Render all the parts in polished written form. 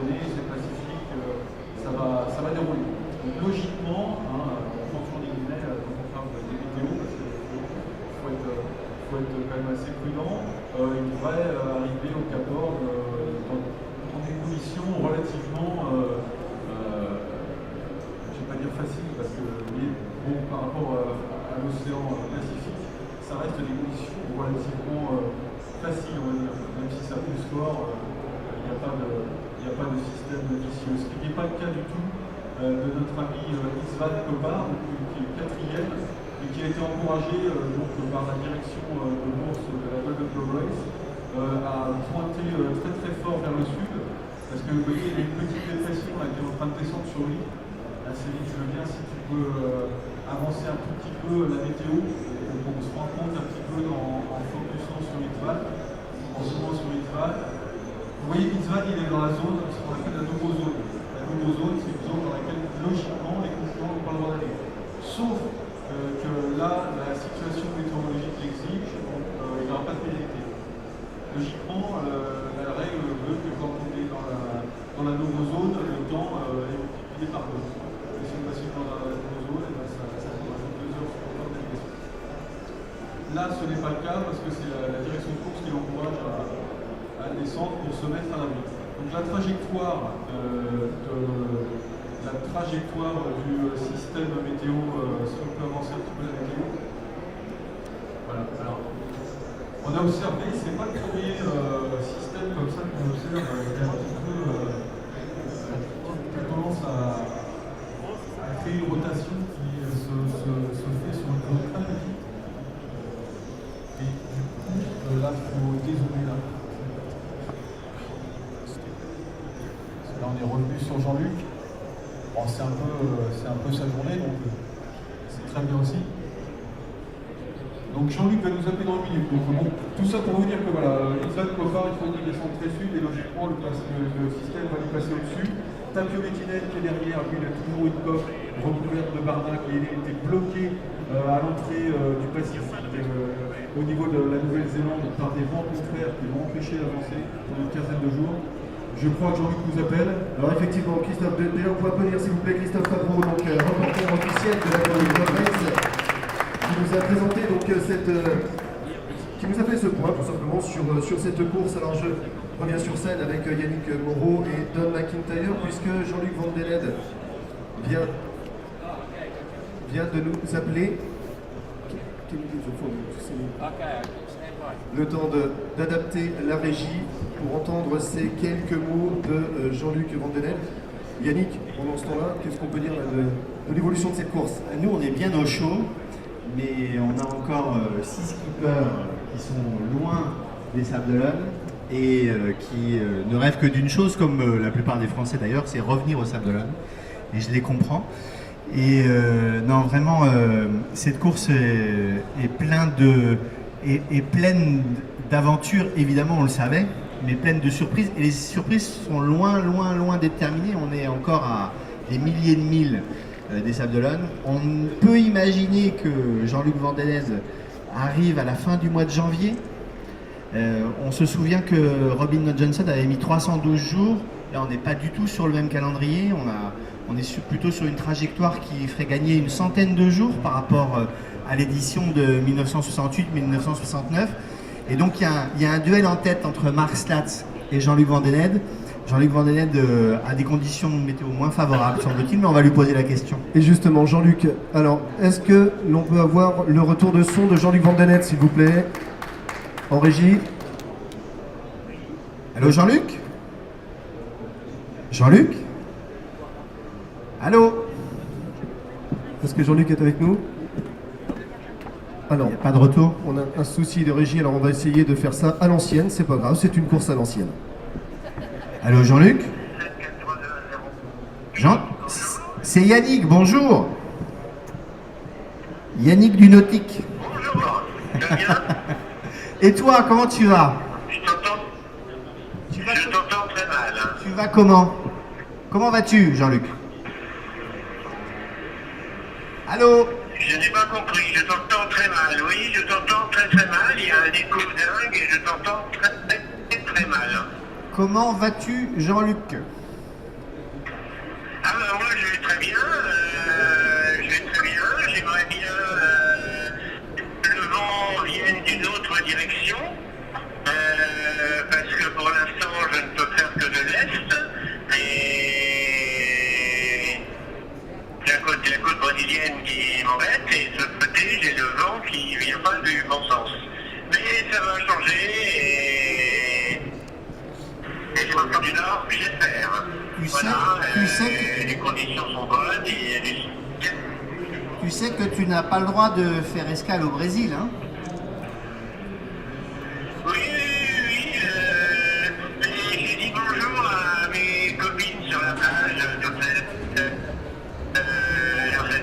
c'est pacifique, ça va dérouler. Donc logiquement, en fonction des guillemets, quand on fait des vidéos, parce qu'il faut être quand même assez prudent, il devrait arriver au Cap d'Or dans des conditions relativement, je ne vais pas dire faciles, parce que bon, par rapport à l'océan Pacifique, ça reste des conditions relativement faciles, on va dire, même si ça pousse fort. Il n'y a pas de système vicieux. Ce qui n'est pas le cas du tout de notre ami Isvan Kobar, qui est le quatrième, et qui a été encouragé donc, par la direction de bourse de la Golden Globe Race à pointer très très fort vers le sud, parce que vous voyez, il y a une petite dépression là, qui est en train de descendre sur lui. Là, Céline, je veux bien si tu peux avancer un tout petit peu la météo, on se rend compte un petit peu en focusant sur Isvan, en zoomant sur Isvan. Vous voyez, Isvan, il est dans la zone, ce qu'on appelle la no-go-zone. La no-go-zone, c'est une zone dans laquelle, logiquement, les concurrents n'ont pas le droit d'aller. Sauf que là, la situation météorologique l'exige, donc il n'y aura pas de pénalité. Logiquement, la règle veut que quand on est dans la no-go-zone, le temps est multiplié par 2. Et si on passe dans la no-go-zone, ça prendra 2 heures sur le temps de navigation. Là, ce n'est pas le cas parce que c'est la direction de course qui l'encourage à descendre pour se mettre à l'abri. Donc la trajectoire du système météo, si on peut avancer un petit peu la météo. Voilà. Alors, on a observé, c'est pas le premier système comme ça qu'on observe, il y a un petit peu qui commence à créer une rotation qui se fait sur une zone très petite. Et du coup, là, il faut dézoomer là. Là, on est revenu sur Jean-Luc. Bon, c'est un peu sa journée, donc c'est très bien aussi. Donc Jean-Luc va nous appeler dans une minute. Donc, bon, tout ça pour vous dire que voilà, Isvan Kovar, il faut qu'il descende très sud et logiquement le système va lui passer au-dessus. Tapio Bettinel qui est derrière, lui il a toujours une coque recouverte de bardac et il était bloqué à l'entrée du Pacifique au niveau de la Nouvelle-Zélande par des vents contraires qui l'ont empêché d'avancer pendant une quinzaine de jours. Je crois que Jean-Luc nous appelle. Alors effectivement, Christophe, d'ailleurs, vous pouvez applaudir s'il vous plaît Christophe Favreau, donc reporter officiel de la Golden Globe Race, qui nous a présenté donc qui nous a fait ce point tout simplement sur cette course. Alors je reviens sur scène avec Yannick Moreau et Don McIntyre, puisque Jean-Luc Van Den Ende vient de nous appeler. Le temps d'adapter la régie pour entendre ces quelques mots de Jean-Luc Van Den Ende. Yannick, pendant ce temps-là, qu'est-ce qu'on peut dire là, de l'évolution de cette course? Nous, on est bien au chaud, mais on a encore 6 skippers qui sont loin des Sables d'Olonne et qui ne rêvent que d'une chose, comme la plupart des Français d'ailleurs, c'est revenir aux Sables d'Olonne. Et je les comprends. Et non, vraiment, cette course est pleine d'aventures, évidemment, on le savait, mais pleine de surprises. Et les surprises sont loin, loin, loin d'être terminées. On est encore à des milliers de milles des Sables d'Olonne. On peut imaginer que Jean-Luc Van Den Ende arrive à la fin du mois de janvier. On se souvient que Robin Johnson avait mis 312 jours. Là, on n'est pas du tout sur le même calendrier. On est plutôt sur une trajectoire qui ferait gagner une centaine de jours par rapport à l'édition de 1968-1969. Et donc il y a un duel en tête entre Mark Slatz et Jean-Luc Van Den Ende. Jean-Luc Van Den Ende a des conditions météo moins favorables, semble-t-il, mais on va lui poser la question. Et justement, Jean-Luc, alors est-ce que l'on peut avoir le retour de son de Jean-Luc Van Den Ende, s'il vous plaît, en régie? Allô Jean-Luc? Jean-Luc? Allô? Est-ce que Jean-Luc est avec nous? Alors, il n'y a pas de retour. On a un souci de régie, alors on va essayer de faire ça à l'ancienne, c'est pas grave, c'est une course à l'ancienne. Allô Jean-Luc? C'est Yannick, bonjour. Yannick du Nautique. Bonjour, tu vas bien? Et toi, comment tu vas? Je t'entends très mal. Tu vas comment? Comment vas-tu, Jean-Luc? Allô? Je n'ai pas compris, je t'entends très mal. Oui, je t'entends très très mal, il y a un écho dingue et je t'entends très très très mal. Comment vas-tu, Jean-Luc? autre direction, parce que pour l'instant je ne peux faire que de l'Est, et la côte brésilienne qui m'embête, et de l'autre côté j'ai le vent qui ne vient pas du bon sens. Mais ça va changer, et je vais faire du Nord, j'espère. Tu sais que les conditions sont bonnes, tu sais que tu n'as pas le droit de faire escale au Brésil, hein? Oui, j'ai dit bonjour à mes copines sur la plage,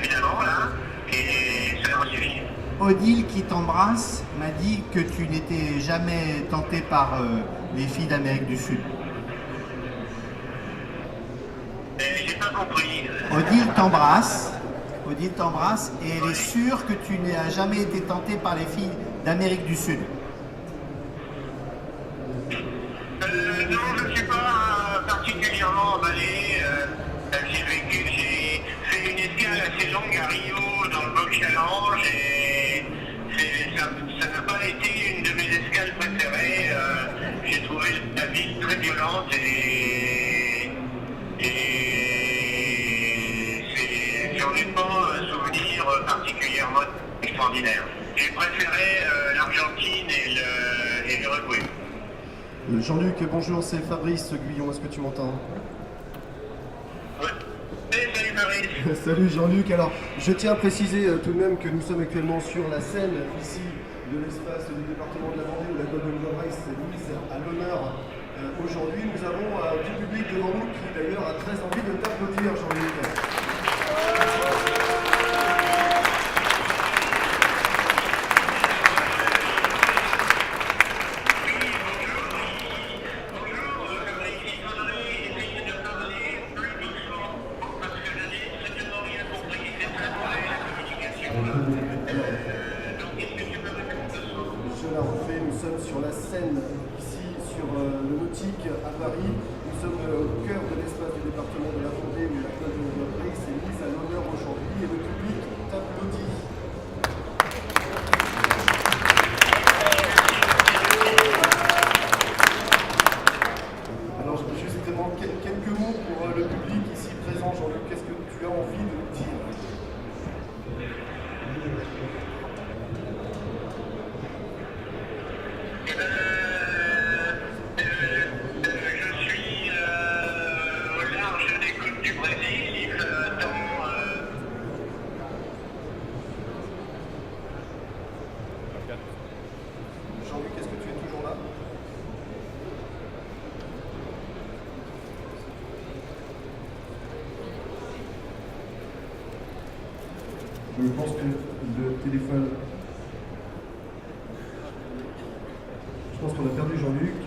évidemment, là, et ça leur suffit. Odile qui t'embrasse m'a dit que tu n'étais jamais tenté par les filles d'Amérique du Sud. J'ai pas compris. Odile t'embrasse et elle est sûre que tu n'as jamais été tenté par les filles d'Amérique du Sud. Non, je ne suis pas particulièrement emballé. J'ai fait une escale assez longue à Rio dans le Boc Challenge et ça n'a pas été une de mes escales préférées. J'ai trouvé la ville très violente et j'en ai pas un souvenir particulièrement extraordinaire. J'ai préféré l'Argentine et l'Uruguay. Jean-Luc, bonjour, c'est Fabrice Guyon, est-ce que tu m'entends? Ouais. Salut Maurice. Salut Jean-Luc, alors je tiens à préciser tout de même que nous sommes actuellement sur la scène ici de l'espace du département de la Vendée où la Golden Globe Race est mise à l'honneur aujourd'hui. Nous avons du public devant nous qui d'ailleurs a très envie de t'applaudir Jean-Luc. Je la refais, nous sommes sur la scène ici sur le Nautique à Paris. Nous sommes au cœur de l'espace du département de la Vendée où la Golden Globe Race est mise à l'honneur aujourd'hui et le public t'applaudit. Alors justement quelques mots pour le public ici présent. Jean-Luc, qu'est-ce que tu as envie de nous dire? Je suis au large des côtes du Brésil, Jean-Luc, est-ce que tu es toujours là? Je pense que le téléphone... Je pense qu'on a perdu Jean-Luc.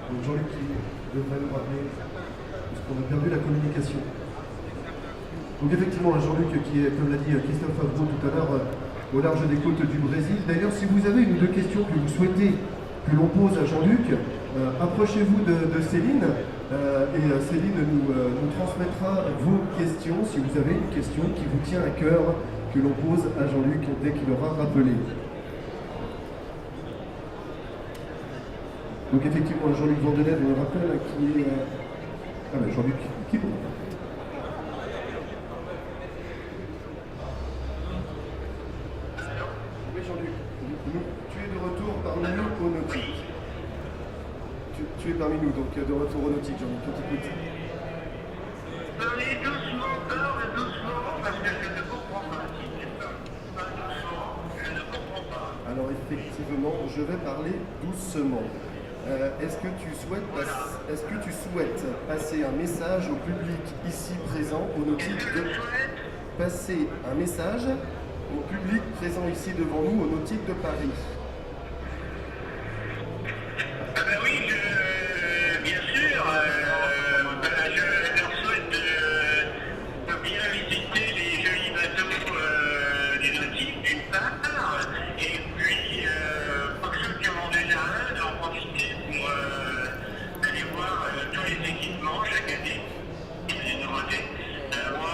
Donc Jean-Luc qui devrait nous rappeler, parce qu'on a perdu la communication. Donc effectivement, Jean-Luc qui est, comme l'a dit Christophe Favreau tout à l'heure, au large des côtes du Brésil. D'ailleurs, si vous avez une ou deux questions que vous souhaitez que l'on pose à Jean-Luc, approchez-vous de Céline et Céline nous transmettra vos questions si vous avez une question qui vous tient à cœur que l'on pose à Jean-Luc dès qu'il aura rappelé. Donc effectivement, Jean-Luc Vandeneuve, on le rappelle, qui est... Ah ben Jean-Luc, qui bon. Oui Jean-Luc, tu es de retour parmi nous au Nautique. Tu es parmi nous, donc de retour au Nautique, Jean-Luc, on t'écoute. Parlez doucement, parce que je ne comprends pas. Pas doucement, je ne comprends pas. Alors effectivement, je vais parler doucement. Est-ce que tu souhaites passer un message au public ici présent au Nautique passer un message au public présent ici devant nous au Nautique de Paris? Ah ben oui, bien sûr, je leur souhaite de bien visiter les jolis bateaux du Nautique d'une part, et puis pour ceux qui en ont déjà un, d'en profiter pour aller voir tous les équipements chaque année, et les nouveautés. Moi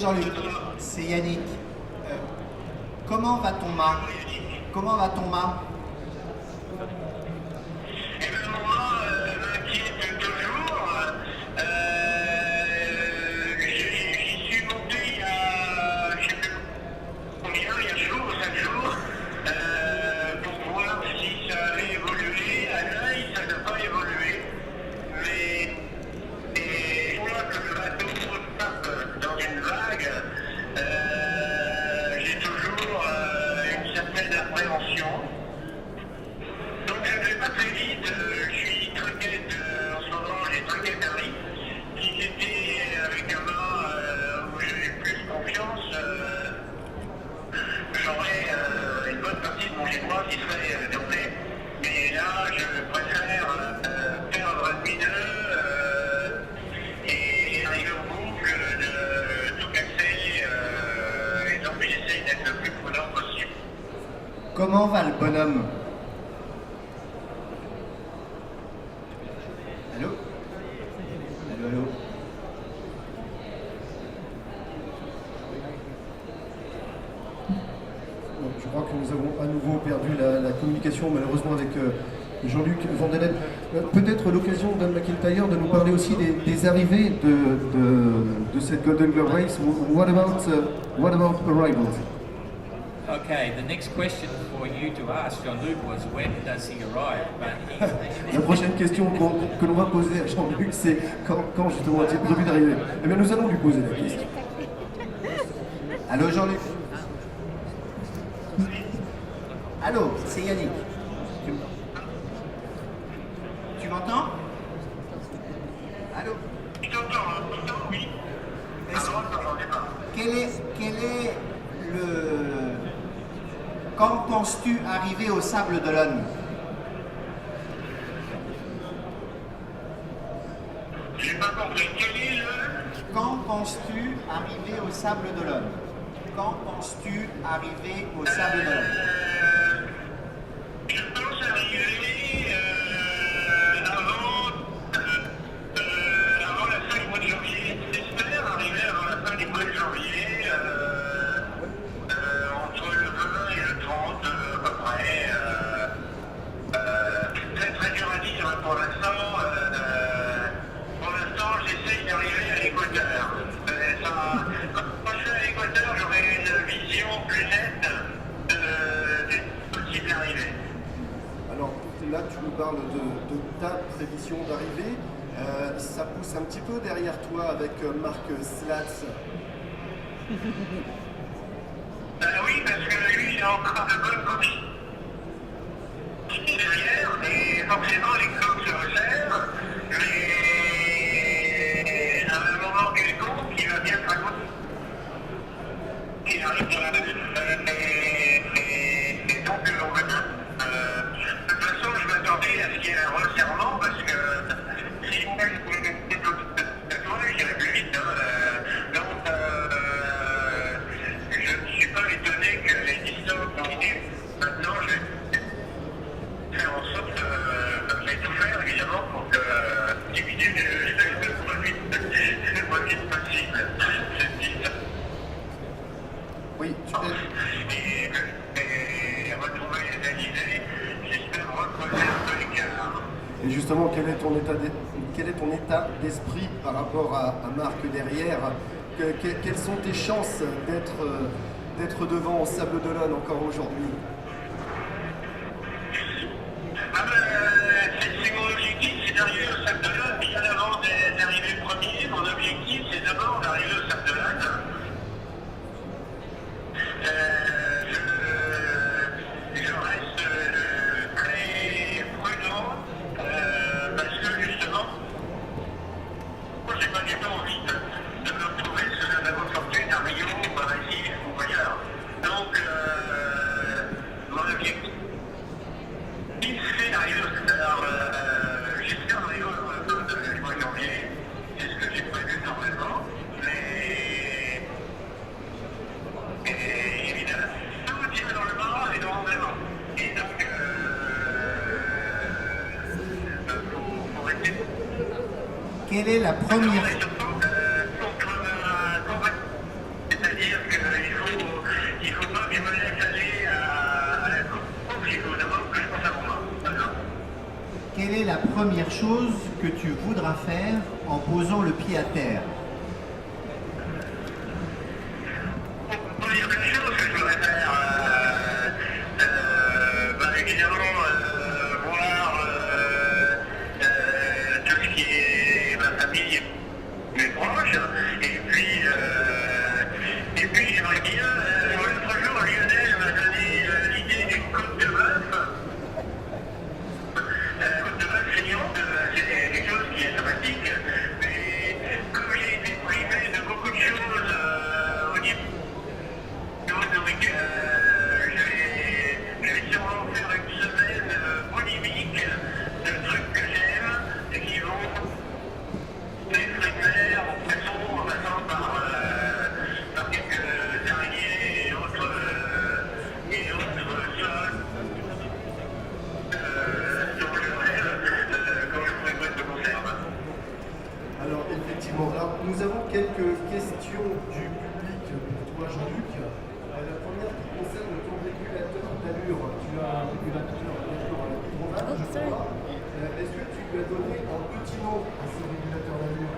Jean-Luc, c'est Yannick. Comment va ton mât? Comment va ton mât? Et bien moi, m'inquiète toujours. J'y suis monté il y a, je sais plus combien, il y a jour ou 5 jours, pour voir si ça avait évolué. À l'œil, ça n'a pas évolué. Mais et moi, que le bateau tape dans une vague, j'ai toujours une certaine appréhension. Donc je ne vais pas très vite, je suis truquette, en ce moment j'ai truquette à riz. Si j'étais avec un mât où j'avais plus confiance, j'aurais une bonne partie de mon giroir qui serait tombé. Mais là, je préfère perdre un demi et arriver au bout que de tout casser. Et donc j'essaye d'être le plus prudent possible. Comment va le bonhomme? Allô? Allô, allô? Bon, je crois que nous avons à nouveau perdu la communication, malheureusement, avec Jean-Luc Vandelette. Peut-être l'occasion d'Anne McIntyre de nous parler aussi des arrivées de cette Golden Globe Race. What about arrivals? Okay, the next question for you to ask Jean-Luc was when does he arrive? But La prochaine question que l'on va poser à Jean-Luc, c'est quand justement a-t-il prévu d'arriver? Eh bien, nous allons lui poser la question. Allô, Jean-Luc? Allô, c'est Yannick. Tu m'entends? Allô? Tu t'entends, oui. Quel est le... Quand penses-tu arriver au Sable d'Olonne? J'ai pas compris. Quel est le... Quand penses-tu arriver au Sable d'Olonne? Quand penses-tu arriver au Sable d'Olonne? Je pense arriver avant la fin du mois de janvier. J'espère arriver avant la fin du mois de janvier, entre le 20 et le 30 à peu près. Très très dur à dire pour l'instant. Pour l'instant, j'essaye d'arriver à l'équateur. Quand je suis à l'équateur, j'aurai une vision plus nette des possibles arrivées. Alors là, tu nous parles de ta prévision d'arrivée. Ça pousse un petit peu derrière toi avec Marc Slats. Oui, parce que lui, il a encore de bonnes conditions derrière, et forcément les coques se resserrent, mais à un moment quelconque, il va bien raconter. Il arrive sur la et donc on va bien. De toute façon, je m'attendais à ce qu'il y ait un resserrement, parce que si moi je pouvais mettre tatouage, j'irais plus vite. Donc, je ne suis pas étonné que les distances continuent. Maintenant, je vais faire en sorte, je vais tout faire évidemment pour que diminuer le moins vite possible cette distance. Oui, Et retrouver les alizés, j'espère recreuser un peu l'écart. et justement, quel est ton état d'esprit par rapport à Marc derrière? Quelles sont tes chances d'être devant au Sable d'Olonne encore aujourd'hui? C'est mon objectif, c'est d'arriver au Sable d'Olonne bien avant d'arriver premier. Mon objectif, c'est d'abord d'arriver au Sable d'Olonne. Je reste très prudent parce que justement, moi j'ai pas du tout envie de me retrouver sur la bonne fortune à Rio ou à Récif ou ailleurs. Donc mon objectif, c'est d'arriver au Sable d'Olonne. J'espère arriver au mois de janvier, c'est ce que j'ai prévu normalement, mais évidemment, tout tient dans le bas et dans le devant. Et donc, faut rester. Quelle est la première... la première chose que tu voudras faire en posant le pied à terre? On peut dire plein de choses que je voudrais faire. Évidemment, voir tout ce qui est ma famille, mes proches. Et puis j'aimerais bien, l'autre jour, Lionel m'a donné l'idée d'une côte de bœuf. Côte de bœuf saignante, c'est quelque chose qui est sympathique. Mais comme j'ai été privé de beaucoup de choses au niveau de week-end, je vais sûrement faire une semaine polémique de trucs que j'aime et qui vont des fruits de mer, en poisson, en passant par quelques araignées et autres choses dont je rêve quand je ferai boîte de conserve. Alors effectivement, alors, nous avons quelques questions du public pour toi Jean-Luc. La première qui concerne ton régulateur d'allure. Tu as un régulateur d'allure hydroval, je crois. Est-ce que tu lui as donné un petit nom à ce régulateur d'allure?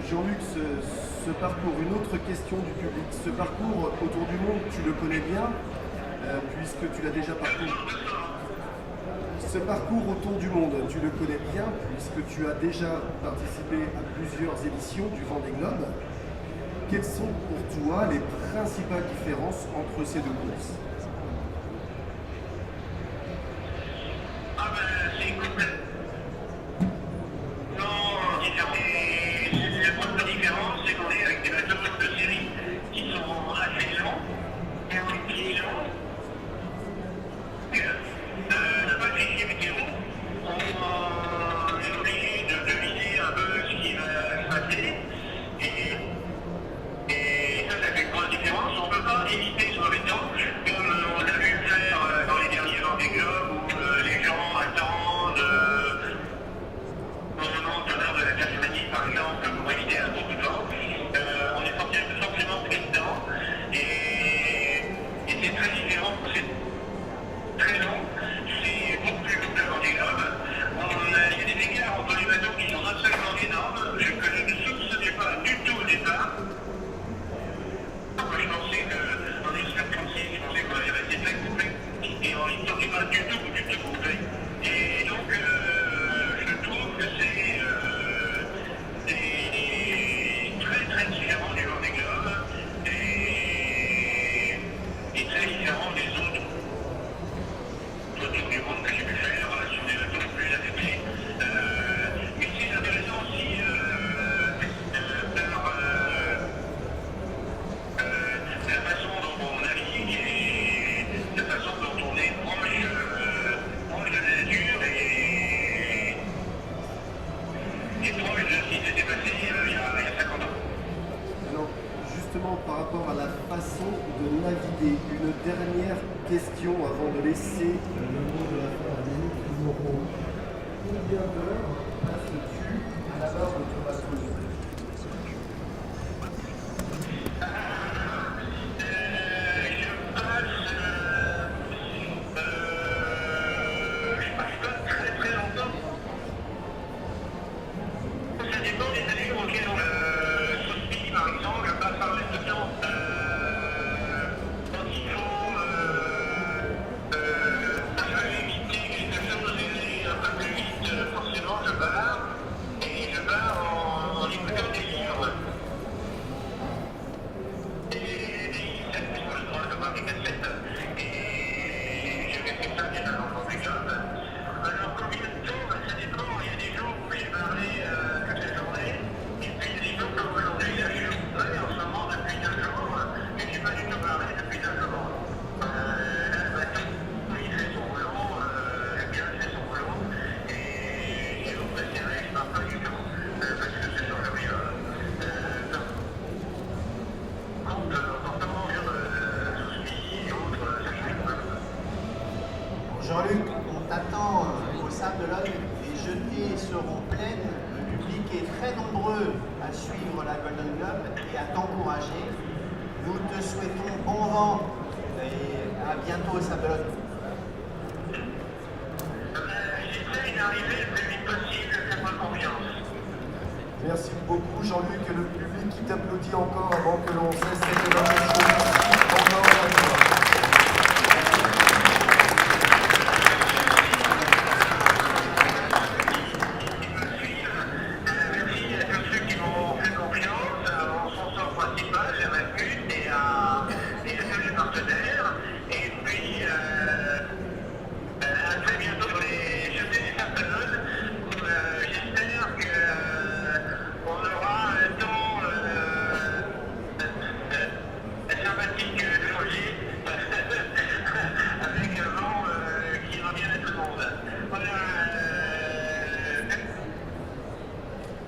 Jean-Luc, ce parcours, une autre question du public. Ce parcours autour du monde, tu le connais bien, puisque tu l'as déjà parcouru. Ce parcours autour du monde, tu le connais bien, puisque tu as déjà participé à plusieurs éditions du Vendée Globe. Quelles sont pour toi les principales différences entre ces deux courses? C'est complètement différent. La première différence, c'est qu'on est avec des bateaux de série qui sont assez lents, qui sont pas fixé météo. On est obligé de deviner un peu ce qui va se passer. Et ça fait une grosse différence. On ne peut pas éviter ce mauvais temps, comme on a vu faire dans les derniers Vendée Globe où les gens attendent. Notamment tout à l'heure de la Tasmanie, par exemple, pour éviter un beaucoup de vent. On est forcément pris dedans. Et c'est très différent. C'est très long. C'est beaucoup plus long que le Vendée Globe. Il y a des écarts entre les bateaux qui sont absolument énormes, que je ne soupçonnais pas du tout au départ. Moi, je pensais qu'en expert français, je pensais qu'on allait rester très complet. Et en histoire, c'est pas du tout complet. Et donc, je trouve que c'est très très différent du Vendée Globe et très différent des autres autour du monde que j'ai pu faire sur des bateaux plus affectés. Mais c'est intéressant aussi la façon dont on navigue et la façon dont on est proche de la nature et proche de ce qui s'était passé il y a 50 ans. Alors, justement, par rapport à la façon de naviguer, une dernière question avant de laisser le mot de la fin à Yannick Moreau. Combien d'heures passes-tu à la barre de ton bateau? Je passe pas très très longtemps. Ça dépend des années auxquelles on souscrit, par exemple, je passe pas mal de temps. Quand il faut éviter quelque chose fait. Et j'ai fait ça déjà dans mon job. Alors combien de temps, ça dépend. Il y a des jours où j'ai barré toute la journée. Et puis il y a des jours comme aujourd'hui, là, je suis occupé en ce moment depuis 2 jours. Et je n'ai pas du tout barré depuis 2 jours. Il fait son boulot, le gars fait son boulot. Et j'ai vous préféré, je ne parle pas du tout. Parce que c'est sur le mieux. Jean-Luc, on t'attend au Sable d'Olonne, les jetées seront pleines, le public est très nombreux à suivre la Golden Globe et à t'encourager. Nous te souhaitons bon vent et à bientôt au Sable d'Olonne. J'essaie d'arriver le plus vite possible, faites-moi confiance. Merci beaucoup Jean-Luc, le public qui t'applaudit encore avant que l'on cesse cette évaluation. Encore à toi. Merci à tous ceux qui m'ont fait confiance, au sponsor principal, à ma pute et à tous les partenaires. Et puis, à très bientôt sur les jetées des Sables d'Olonne. J'espère qu'on aura un temps sympathique de folie avec un vent qui revient à tout le monde. Voilà.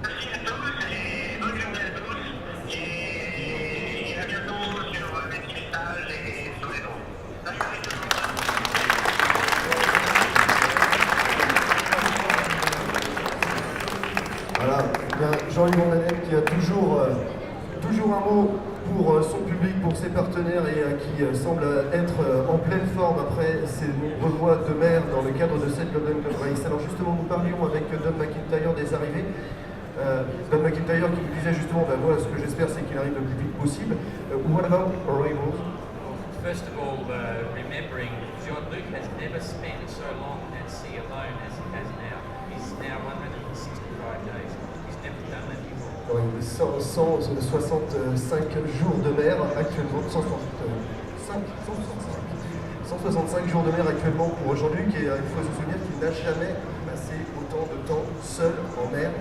Merci à tous et bonne journée à tous. Et à bientôt sur les petits messages et sur les noms. Salut tout le monde. Voilà, eh bien, Jean-Luc Mondanel qui a toujours un mot pour son public, pour ses partenaires et qui semble être en pleine forme après ses nombreux mois de mer dans le cadre de cette Golden Globe Race. Alors justement, nous parlions avec Don McIntyre des arrivées. Don McIntyre qui nous disait justement, ben voilà, ce que j'espère c'est qu'il arrive le plus vite possible. What about arrivals? First of all, remembering Jean-Luc has never spent so long at sea alone as he has now. He's now 165 days. He's never done that before. 165 jours de mer actuellement, 165 jours de mer actuellement pour Jean-Luc et il faut se souvenir qu'il n'a jamais passé autant de temps seul en mer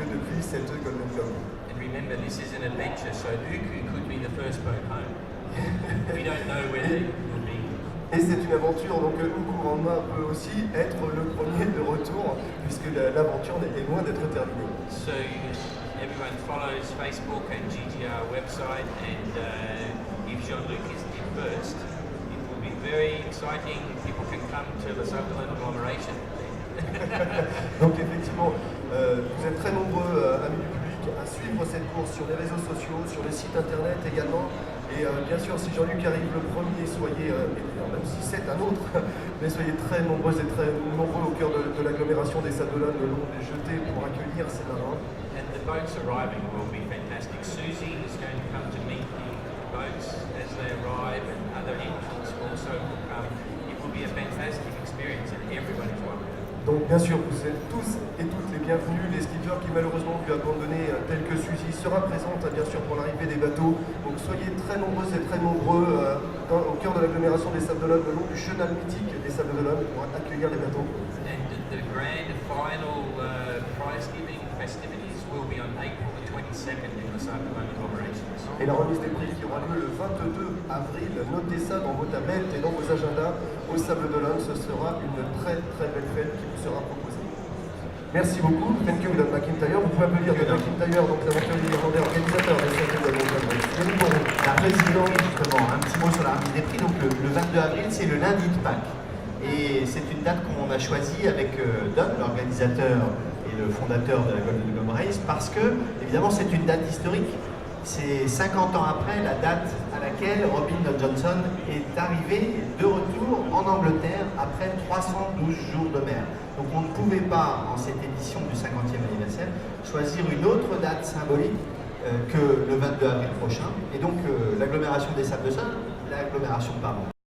que depuis cette Golden Globe. And remember, this is an adventure, so Uku could be the first boat home. We don't know where he will be. Et c'est une aventure, donc Ukurama peut aussi être le premier de retour puisque l'aventure est loin d'être terminée. So everyone follows Facebook and GGR website, and if Jean-Luc is in first, it will be very exciting. People can come to the Sutherland agglomeration. Donc effectivement, vous êtes très nombreux, amis du public, à suivre cette course sur les réseaux sociaux, sur les sites internet également. Et bien sûr, si Jean-Luc arrive le premier, soyez, même si c'est un autre, mais soyez très nombreux et très nombreux au cœur de l'agglomération des Sables d'Olonne le long des jetées pour accueillir ces marins. And the boats arriving will be fantastic. Susie is going to come to meet the boats as they arrive, and other entrants also will come. It will be a fantastic experience, and everyone is welcome. Donc bien sûr, vous êtes tous et toutes les bienvenus. Les skippers qui malheureusement ont dû abandonner, tels que Suzy, sera présente bien sûr pour l'arrivée des bateaux. Donc soyez très nombreux et très nombreux au cœur de l'agglomération des Sables d'Olonne, le long du chenal mythique des Sables d'Olonne pour accueillir les bateaux. And the grand final prize giving festivities will be on April the 22nd in the Sutherland agglomerations. Et la remise des prix qui aura lieu le 22 avril, notez ça dans vos tablettes et dans vos agendas au Sable d'Olonne. Ce sera une très très belle fête qui vous sera proposée. Merci beaucoup. Thank you, Don McIntyre. Vous pouvez applaudir Don McIntyre, donc l'aventurier irlandais organisateur des Sables d'Olonne. La présidente, justement, un petit mot sur la remise des prix. Donc le 22 avril, c'est le lundi de Pâques. Et c'est une date qu'on a choisie avec Don, l'organisateur et le fondateur de la Golden Globe Race, parce que, évidemment, c'est une date historique. C'est 50 ans après la date à laquelle Robin Johnson est arrivé de retour en Angleterre après 312 jours de mer. Donc on ne pouvait pas, en cette édition du 50e anniversaire, choisir une autre date symbolique que le 22 avril prochain. Et donc l'agglomération des Sables d'Olonne, l'agglomération